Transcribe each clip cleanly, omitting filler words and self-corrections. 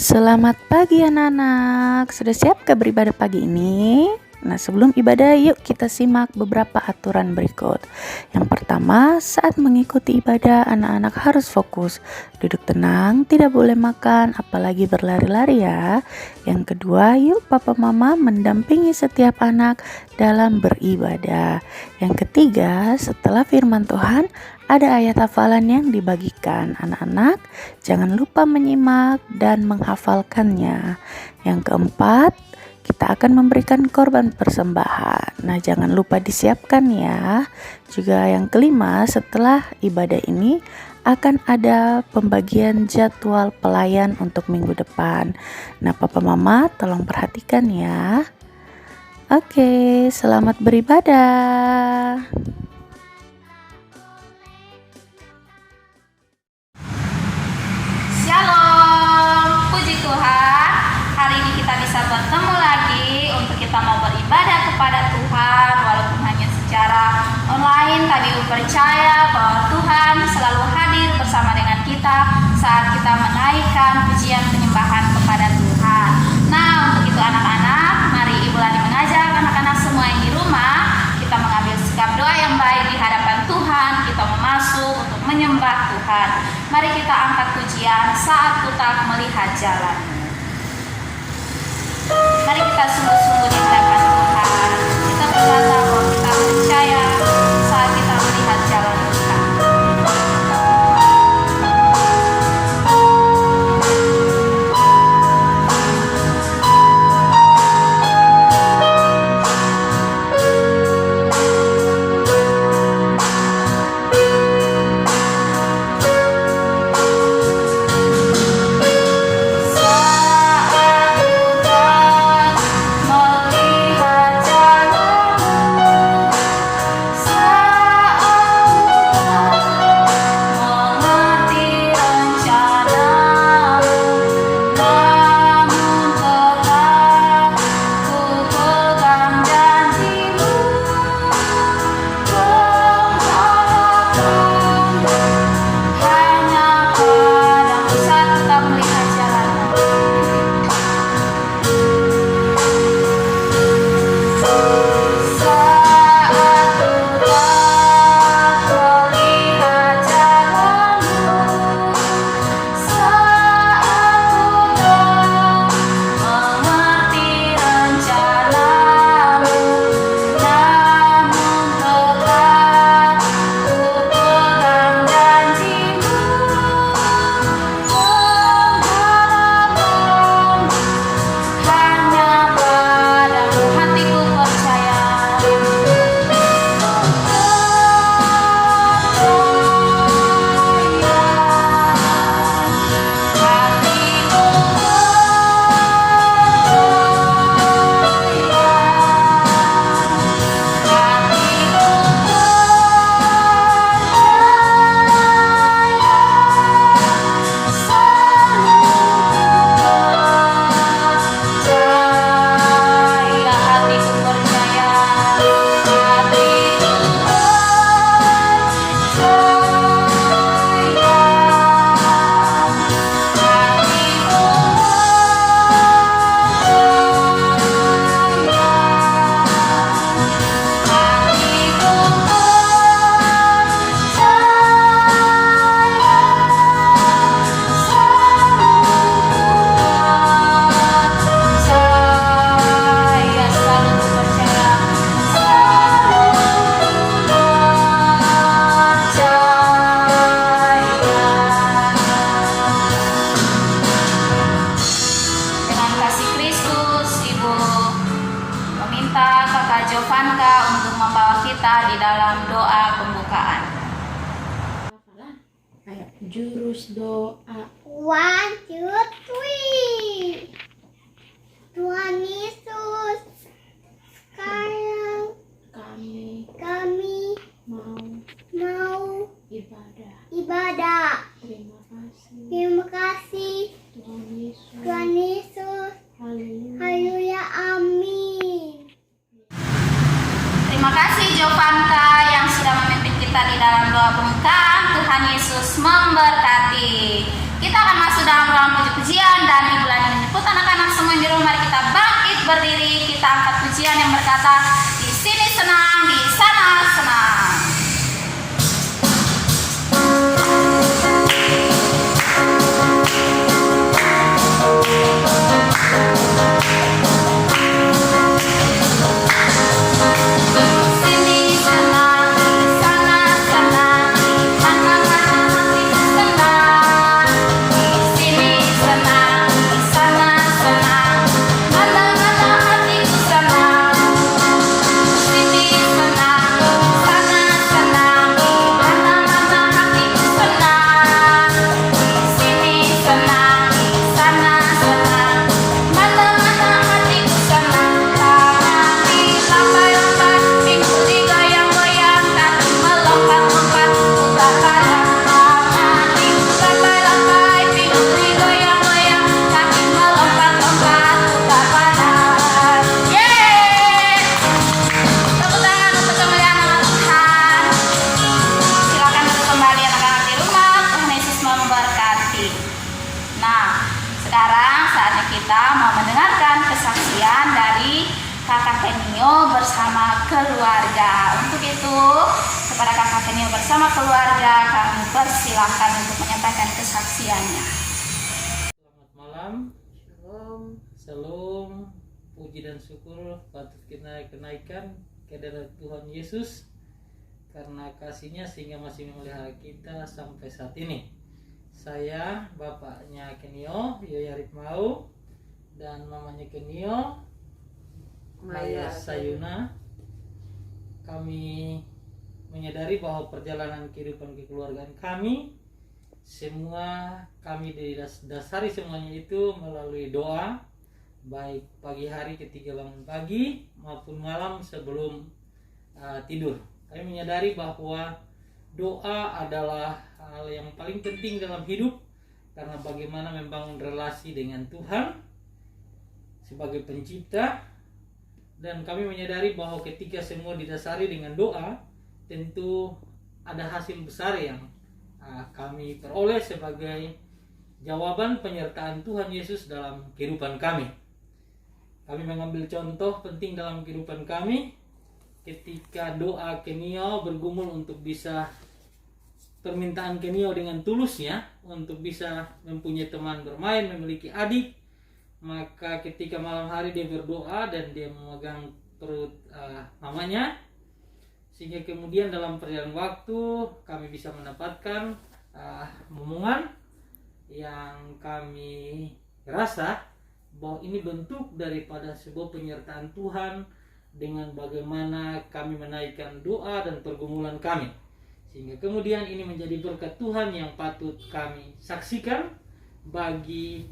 Selamat pagi anak-anak. Sudah siap ke beribadah pagi ini? Nah, sebelum ibadah yuk kita simak beberapa aturan berikut. Yang pertama, saat mengikuti ibadah anak-anak harus fokus. Duduk tenang, tidak boleh makan, apalagi berlari-lari ya. Yang kedua, yuk papa mama mendampingi setiap anak dalam beribadah. Yang ketiga, setelah firman Tuhan, ada ayat hafalan yang dibagikan. Anak-anak, jangan lupa menyimak dan menghafalkannya. Yang keempat, kita akan memberikan korban persembahan. Nah, jangan lupa disiapkan ya. Juga yang kelima, setelah ibadah ini akan ada pembagian jadwal pelayan untuk minggu depan. Nah, papa mama tolong perhatikan ya. Oke, selamat beribadah. Shalom, puji Tuhan. Hari ini kita bisa bertemu lagi untuk kita mau beribadah kepada Tuhan walaupun hanya secara online. Tapi percaya bahwa Tuhan selalu hadir bersama dengan kita saat kita menaikkan pujian penyembahan kepada Tuhan. Nah, untuk itu anak-anak, mari Ibu Lani mengajak anak-anak semua yang di rumah kita mengambil sikap doa yang baik di hadapan Tuhan. Kita masuk untuk menyembah Tuhan. Mari kita angkat pujian saat kita melihat jalan. Mari kita sungguh-sungguh di hadapan Tuhan. Kita berkata bahwa kita percaya saat kita melihat jalan Tuhan. Jurus doa. 1, 2, 3. Tuhan Yesus, sekarang kami mau ibadah. Terima kasih Tuhan Yesus. Haleluya, amin. Terima kasih Jovanka yang sudah memimpin kita di dalam doa pembukaan. Tuhan Yesus memberkati. Kita akan masuk dalam ruang puji-pujian dan Ibu Lani menyebut anak-anak semua di rumah. Mari kita bangkit berdiri, kita angkat pujian yang berkata, di sini senang, di sana senang. Kakak Kenio bersama keluarga. Untuk itu, kepada Kakak Kenio bersama keluarga, kami persilahkan untuk menyampaikan kesaksiannya. Selamat malam. Shalom. Puji dan syukur patut kita kenaikan kehadirat Tuhan Yesus karena kasih-Nya sehingga masih memelihara kita sampai saat ini. Saya bapaknya Kenio, Yoya Ritmau, dan mamanya Kenio, Maya Sayuna. Kami menyadari bahwa perjalanan kehidupan kekeluargaan kami semua kami didasari semuanya itu melalui doa, baik pagi hari ketika bangun pagi maupun malam sebelum tidur. Kami menyadari bahwa doa adalah hal yang paling penting dalam hidup karena bagaimana membangun relasi dengan Tuhan sebagai pencipta. Dan kami menyadari bahwa ketika semua didasari dengan doa, tentu ada hasil besar yang kami peroleh sebagai jawaban penyertaan Tuhan Yesus dalam kehidupan kami. Kami mengambil contoh penting dalam kehidupan kami ketika doa Kenio bergumul untuk bisa permintaan Kenio dengan tulusnya untuk bisa mempunyai teman bermain, memiliki adik. Maka ketika malam hari dia berdoa dan dia memegang perut mamanya, sehingga kemudian dalam perjalanan waktu kami bisa mendapatkan momongan yang kami rasa bahwa ini bentuk daripada sebuah penyertaan Tuhan dengan bagaimana kami menaikkan doa dan pergumulan kami, sehingga kemudian ini menjadi berkat Tuhan yang patut kami saksikan bagi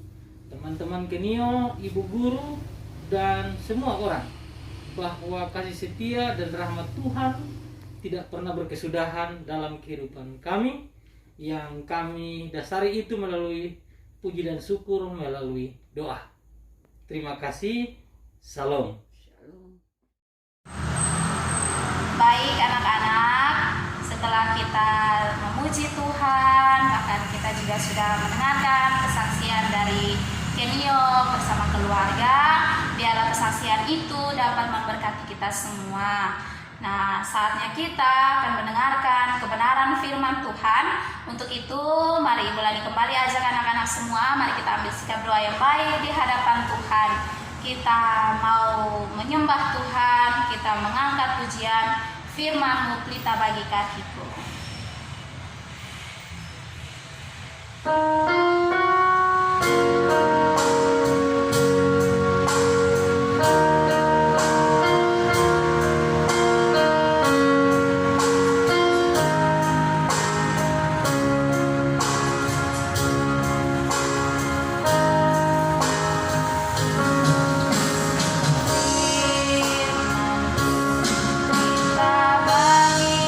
teman-teman Kenio, ibu guru, dan semua orang, bahwa kasih setia dan rahmat Tuhan tidak pernah berkesudahan dalam kehidupan kami, yang kami dasari itu melalui puji dan syukur melalui doa. Terima kasih. Salam. Baik anak-anak, setelah kita memuji Tuhan, bahkan kita juga sudah mendengarkan kesaksian dari Kenio bersama keluarga. Biarlah kesaksian itu dapat memberkati kita semua. Nah, saatnya kita akan mendengarkan kebenaran firman Tuhan. Untuk itu, mari Ibu Lani kembali ajak anak-anak semua. Mari kita ambil sikap doa yang baik di hadapan Tuhan. Kita mau menyembah Tuhan, kita mengangkat pujian firman-Mu pelita bagi kakiku. Kita bagi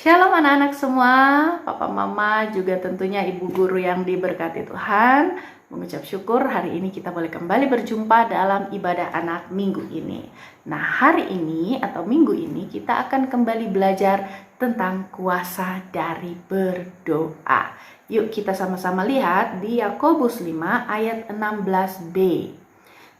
Shalom anak-anak semua, papa mama juga tentunya ibu guru yang diberkati Tuhan. Mengucap syukur hari ini kita boleh kembali berjumpa dalam ibadah anak minggu ini. Nah, hari ini atau minggu ini kita akan kembali belajar tentang kuasa dari berdoa. Yuk kita sama-sama lihat di Yakobus 5 ayat 16b.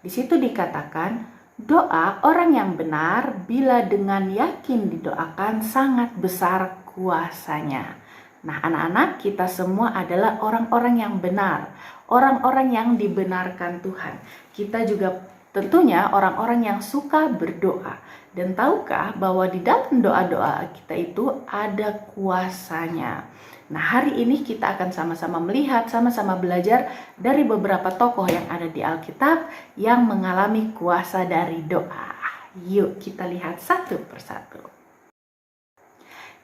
Di situ dikatakan, doa orang yang benar bila dengan yakin didoakan sangat besar kuasanya. Nah, anak-anak, kita semua adalah orang-orang yang benar, orang-orang yang dibenarkan Tuhan. Kita juga tentunya orang-orang yang suka berdoa. Dan tahukah bahwa di dalam doa-doa kita itu ada kuasanya. Nah, hari ini kita akan sama-sama melihat, sama-sama belajar dari beberapa tokoh yang ada di Alkitab yang mengalami kuasa dari doa. Yuk kita lihat satu persatu.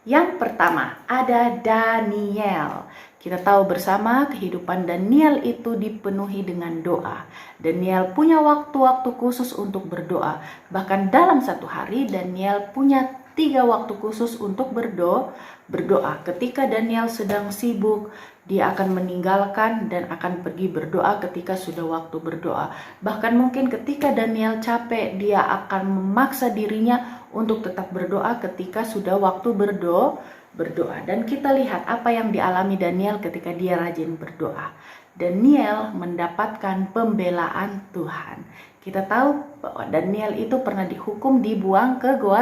Yang pertama ada Daniel. Kita tahu bersama kehidupan Daniel itu dipenuhi dengan doa. Daniel punya waktu-waktu khusus untuk berdoa. Bahkan dalam satu hari Daniel punya 3 waktu khusus untuk berdoa. Ketika Daniel sedang sibuk, dia akan meninggalkan dan akan pergi berdoa ketika sudah waktu berdoa. Bahkan mungkin ketika Daniel capek, dia akan memaksa dirinya untuk tetap berdoa ketika sudah waktu berdoa. Dan kita lihat apa yang dialami Daniel ketika dia rajin berdoa. Daniel mendapatkan pembelaan Tuhan. Kita tahu bahwa Daniel itu pernah dihukum dibuang ke goa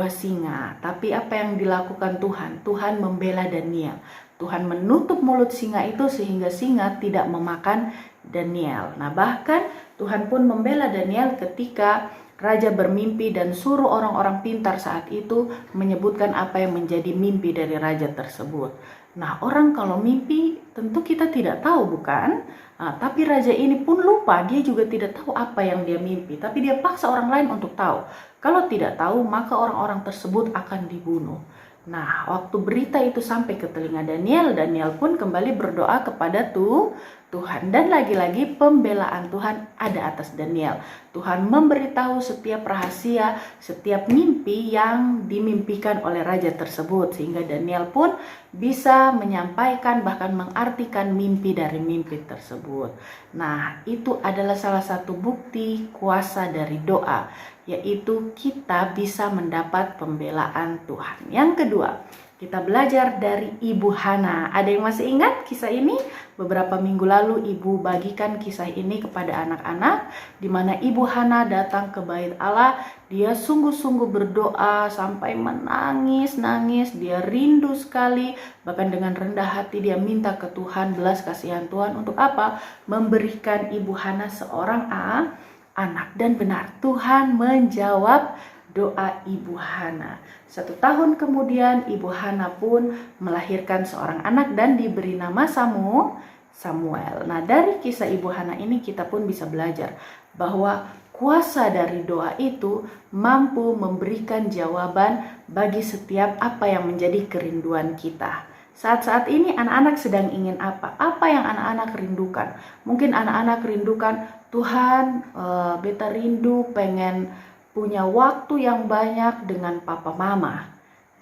singa. Tapi apa yang dilakukan Tuhan? Tuhan membela Daniel. Tuhan menutup mulut singa itu sehingga singa tidak memakan Daniel. Nah, bahkan Tuhan pun membela Daniel ketika raja bermimpi dan suruh orang-orang pintar saat itu menyebutkan apa yang menjadi mimpi dari raja tersebut. Nah, orang kalau mimpi tentu kita tidak tahu, bukan? Nah, tapi raja ini pun lupa, dia juga tidak tahu apa yang dia mimpi. Tapi dia paksa orang lain untuk tahu. Kalau tidak tahu, maka orang-orang tersebut akan dibunuh. Nah, waktu berita itu sampai ke telinga Daniel, Daniel pun kembali berdoa kepada Tuhan. Dan lagi-lagi pembelaan Tuhan ada atas Daniel. Tuhan memberitahu setiap rahasia, setiap mimpi yang dimimpikan oleh raja tersebut. Sehingga Daniel pun bisa menyampaikan bahkan mengartikan mimpi dari mimpi tersebut. Nah, itu adalah salah satu bukti kuasa dari doa, yaitu kita bisa mendapat pembelaan Tuhan. Yang kedua, kita belajar dari Ibu Hana. Ada yang masih ingat kisah ini? Beberapa minggu lalu Ibu bagikan kisah ini kepada anak-anak, di mana Ibu Hana datang ke bait Allah. Dia sungguh-sungguh berdoa sampai menangis-nangis. Dia rindu sekali, bahkan dengan rendah hati dia minta ke Tuhan belas kasihan Tuhan untuk apa? Memberikan Ibu Hana seorang anak. Dan benar, Tuhan menjawab doa Ibu Hana. 1 tahun kemudian Ibu Hana pun melahirkan seorang anak dan diberi nama Samuel. Nah, dari kisah Ibu Hana ini kita pun bisa belajar bahwa kuasa dari doa itu mampu memberikan jawaban bagi setiap apa yang menjadi kerinduan kita. Saat-saat ini anak-anak sedang ingin apa? Apa yang anak-anak rindukan? Mungkin anak-anak rindukan, Tuhan, beta rindu pengen punya waktu yang banyak dengan papa mama.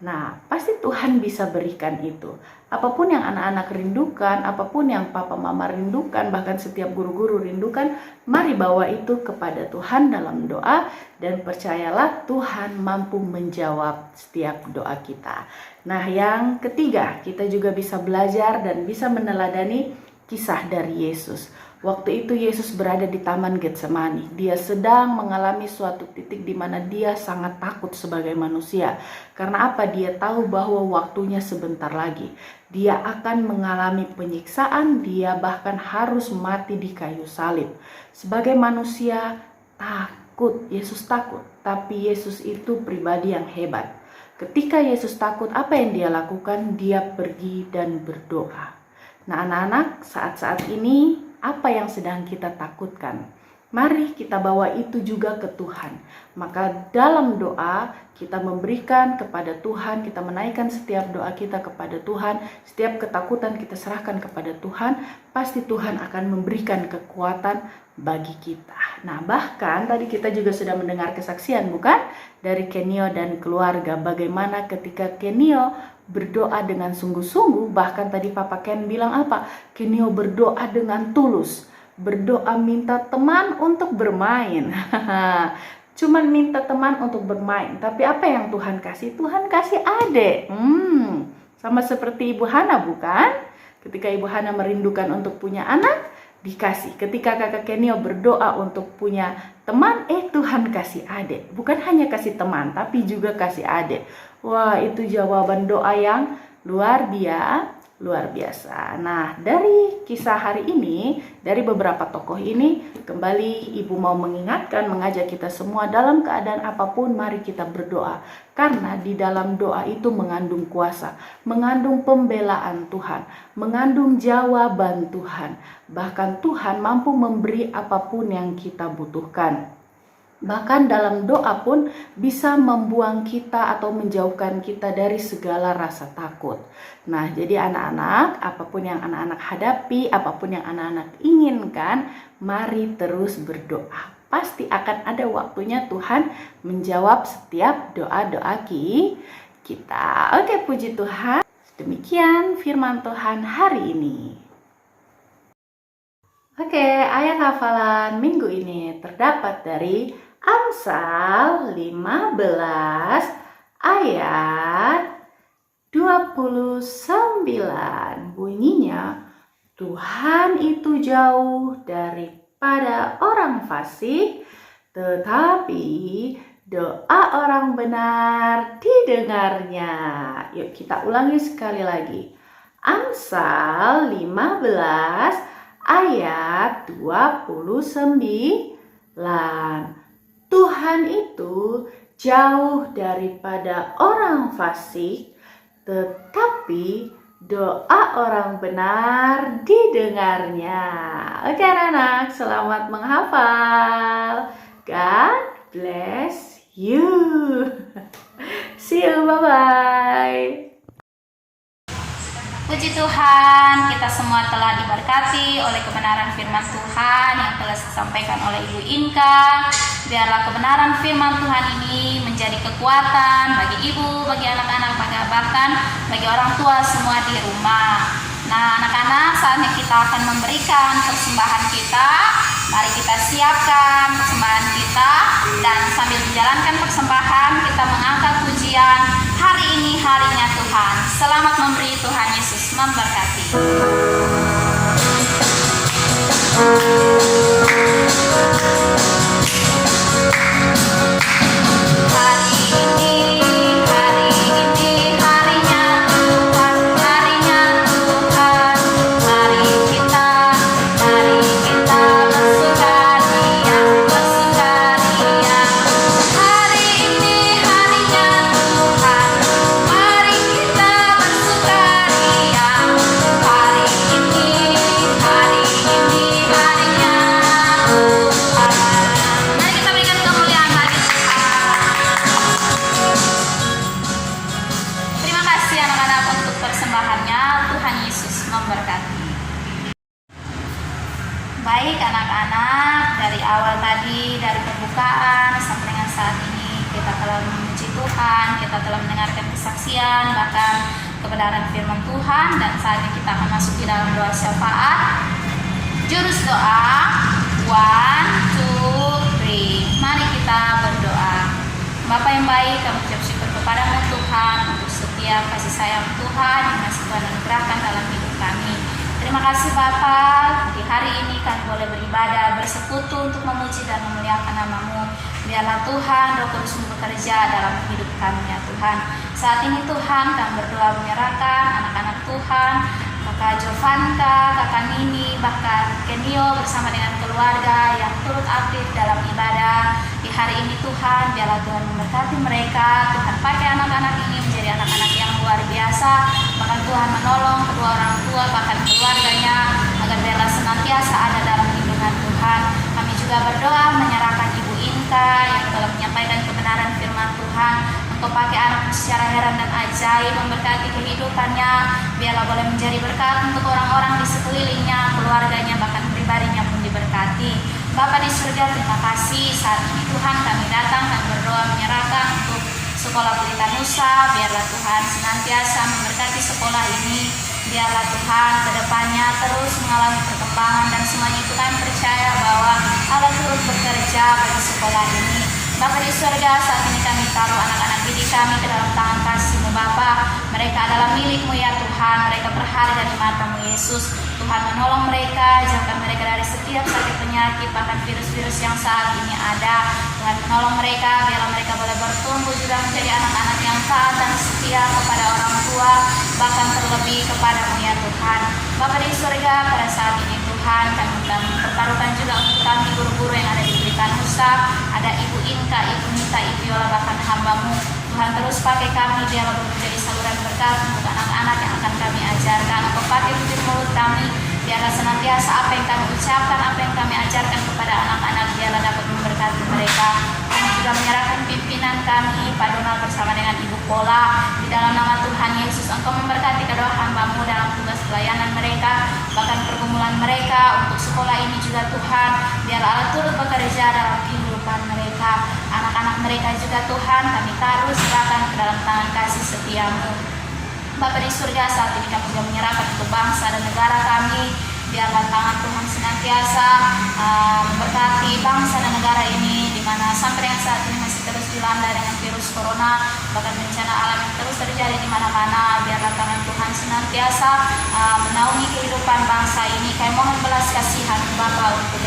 Nah, pasti Tuhan bisa berikan itu. Apapun yang anak-anak rindukan, apapun yang papa mama rindukan, bahkan setiap guru-guru rindukan, mari bawa itu kepada Tuhan dalam doa, dan percayalah Tuhan mampu menjawab setiap doa kita. Nah, yang ketiga, kita juga bisa belajar dan bisa meneladani kisah dari Yesus. Waktu itu Yesus berada di Taman Getsemani. Dia sedang mengalami suatu titik di mana dia sangat takut sebagai manusia. Karena apa? Dia tahu bahwa waktunya sebentar lagi. Dia akan mengalami penyiksaan, dia bahkan harus mati di kayu salib. Sebagai manusia takut, Yesus takut. Tapi Yesus itu pribadi yang hebat. Ketika Yesus takut, apa yang dia lakukan? Dia pergi dan berdoa. Nah, anak-anak, saat-saat ini apa yang sedang kita takutkan? Mari kita bawa itu juga ke Tuhan. Maka dalam doa kita memberikan kepada Tuhan, kita menaikkan setiap doa kita kepada Tuhan, setiap ketakutan kita serahkan kepada Tuhan, pasti Tuhan akan memberikan kekuatan bagi kita. Nah, bahkan tadi kita juga sudah mendengar kesaksian, bukan? Dari Kenio dan keluarga, bagaimana ketika Kenio berdoa dengan sungguh-sungguh, bahkan tadi Papa Ken bilang apa? Kenio berdoa dengan tulus, berdoa minta teman untuk bermain. Cuman minta teman untuk bermain, tapi apa yang Tuhan kasih? Tuhan kasih adik. Sama seperti Ibu Hana, bukan? Ketika Ibu Hana merindukan untuk punya anak, dikasih. Ketika kakak Kenio berdoa untuk punya teman, Tuhan kasih adik. Bukan hanya kasih teman, tapi juga kasih adik. Wah, itu jawaban doa yang luar biasa. Nah, dari kisah hari ini, dari beberapa tokoh ini, kembali Ibu mau mengingatkan, mengajak kita semua dalam keadaan apapun, mari kita berdoa. Karena di dalam doa itu mengandung kuasa, mengandung pembelaan Tuhan, mengandung jawaban Tuhan. Bahkan Tuhan mampu memberi apapun yang kita butuhkan. Bahkan dalam doa pun bisa membuang kita atau menjauhkan kita dari segala rasa takut. Nah, jadi anak-anak, apapun yang anak-anak hadapi, apapun yang anak-anak inginkan, mari terus berdoa. Pasti akan ada waktunya Tuhan menjawab setiap doa-doa kita. Oke, puji Tuhan. Demikian firman Tuhan hari ini. Oke, ayat hafalan minggu ini terdapat dari Amsal 15 ayat 29. Bunyinya, Tuhan itu jauh daripada orang fasik, tetapi doa orang benar didengarnya. Yuk kita ulangi sekali lagi. Amsal 15 ayat 29. Tuhan itu jauh daripada orang fasik, tetapi doa orang benar didengarnya. Oke anak-anak, selamat menghafal. God bless you. See you, bye-bye. Puji Tuhan, kita semua telah diberkati oleh kebenaran firman Tuhan yang telah disampaikan oleh Ibu Inka. Biarlah kebenaran firman Tuhan ini menjadi kekuatan bagi ibu, bagi anak-anak, bahkan bagi orang tua semua di rumah. Nah, anak-anak, saatnya kita akan memberikan persembahan kita. Mari kita siapkan persembahan kita, dan sambil menjalankan persembahan, kita mengangkat pujian. Hari ini harinya Tuhan. Selamat memberi, Tuhan Yesus memberkati. Baik anak-anak, dari awal tadi, dari pembukaan sampai dengan saat ini, kita telah memuji Tuhan, kita telah mendengarkan kesaksian, bahkan kebenaran firman Tuhan, dan saatnya kita akan masuk di dalam doa syafaat. Jurus doa, 1, 2, 3. Mari kita berdoa. Bapa yang baik, kami ucap syukur kepadamu Tuhan untuk setiap kasih sayang Tuhan yang masih Tuhan anugerahkan dalam hidup kami. Terima kasih Bapa, di hari ini kami boleh beribadah, bersekutu untuk memuji dan memuliakan nama-Mu. Biarlah Tuhan, Roh Kudus bekerja dalam hidup kami ya Tuhan. Saat ini Tuhan, kami berdoa menyerahkan anak-anak Tuhan, Kakak Jovanka, Kakak Nini, bahkan Kenio bersama dengan keluarga yang turut aktif dalam ibadah. Di hari ini Tuhan, biarlah Tuhan memberkati mereka. Tuhan pakai anak-anak ini menjadi anak-anak yang luar biasa. Bahkan Tuhan menolong kedua orang tua, bahkan keluarganya, agar biarlah senantiasa ada dalam lindungan Tuhan. Kami juga berdoa menyerahkan Ibu Inka yang telah menyampaikan kebenaran firman Tuhan. Engkau pakai anak secara heran dan ajaib, memberkati kehidupannya. Biarlah boleh menjadi berkat untuk orang-orang di sekelilingnya, keluarganya, bahkan pribadinya pun diberkati. Bapa di surga, terima kasih saat ini Tuhan kami datang dan berdoa menyerahkan untuk sekolah Pelita Nusa. Biarlah Tuhan senantiasa memberkati sekolah ini. Biarlah Tuhan kedepannya terus mengalami perkembangan, dan semuanya itu kami percaya bahwa Allah turut bekerja bagi sekolah ini. Bapa di surga, saat ini kami taruh anak-anak didik kami ke dalam tangan kasih-Mu Bapa. Mereka adalah milik-Mu ya Tuhan, mereka berharga di mata-Mu Yesus. Tuhan menolong mereka, jauhkan mereka dari setiap sakit penyakit, bahkan virus-virus yang saat ini ada. Tuhan menolong mereka, biarlah mereka boleh bertumbuh juga menjadi anak-anak yang taat dan setia kepada orang tua, bahkan terlebih kepada-Mu ya Tuhan. Bapa di surga, pada saat ini Tuhan, kami pertaruhkan juga untuk kami guru-guru yang ada di Pelita Nusa. Ada Ibu Inka, Ibu Nita, Ibu Yola, bahkan hamba-Mu. Tuhan terus pakai kami, biarlah menjadi saluran berkat untuk anak-anak yang akan kami ajarkan. Engkau pakai bibir mulut kami, biarlah senantiasa apa yang kami ucapkan, apa yang kami ajarkan kepada anak-anak, biarlah dapat memberkati mereka. Kami juga menyerahkan pimpinan kami, Pak Donald bersama dengan Ibu Pola. Di dalam nama Tuhan Yesus, Engkau memberkati kedua hamba-Mu dalam tugas pelayanan mereka, bahkan pergumulan mereka untuk sekolah ini juga Tuhan. Biarlah Allah turut bekerja dalam kehidupan mereka. Anak-anak mereka juga Tuhan, kami taruh serahkan ke dalam tangan kasih setia-Mu. Bapa di surga, saat ini kami juga menyerahkan untuk bangsa dan negara kami. Biarlah tangan Tuhan senantiasa memberkati bangsa dan negara ini, di mana sampai dengan saat ini masih terus dilanda dengan virus corona, bahkan bencana alam yang terus terjadi di mana-mana. Biarlah tangan Tuhan senantiasa menaungi kehidupan bangsa ini. Kami mohon belas kasihan Bapa untuk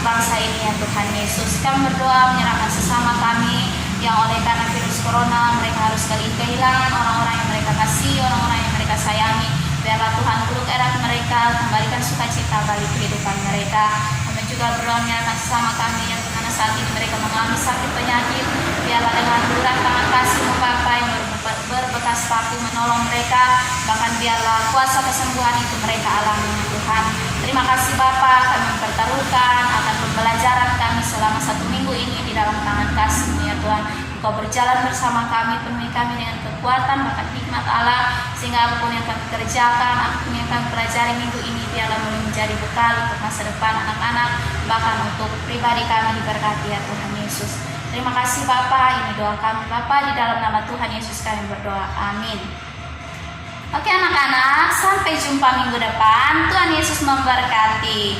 bangsa ini ya Tuhan Yesus. Kami berdoa menyerahkan sesama kami yang oleh karena virus corona mereka harus kehilangan orang-orang yang mereka kasih, orang-orang yang mereka sayangi. Biarlah Tuhan peluk erat mereka, kembalikan sukacita bagi kehidupan mereka. Kami juga berdoa menyerahkan sesama kami yang dimana saat ini mereka mengalami sakit penyakit. Biarlah dengan uluran tangan kasih-Mu Bapa yang berbekas paku menolong mereka, bahkan biarlah kuasa kesembuhan itu mereka alami Tuhan. Terima kasih Bapa, kami mempertaruhkan akan pembelajaran kami selama 1 minggu ini di dalam tangan kasih-Mu ya Tuhan. Engkau berjalan bersama kami, penuhi kami dengan kekuatan bahkan hikmat Allah, sehingga apapun yang kami kerjakan, apapun yang kami pelajari minggu ini, biarlah boleh menjadi bekal untuk masa depan anak-anak, bahkan untuk pribadi kami diberkati ya Tuhan Yesus. Terima kasih Bapa, ini doa kami Bapa, di dalam nama Tuhan Yesus kami berdoa, amin. Oke anak-anak, sampai jumpa minggu depan. Tuhan Yesus memberkati.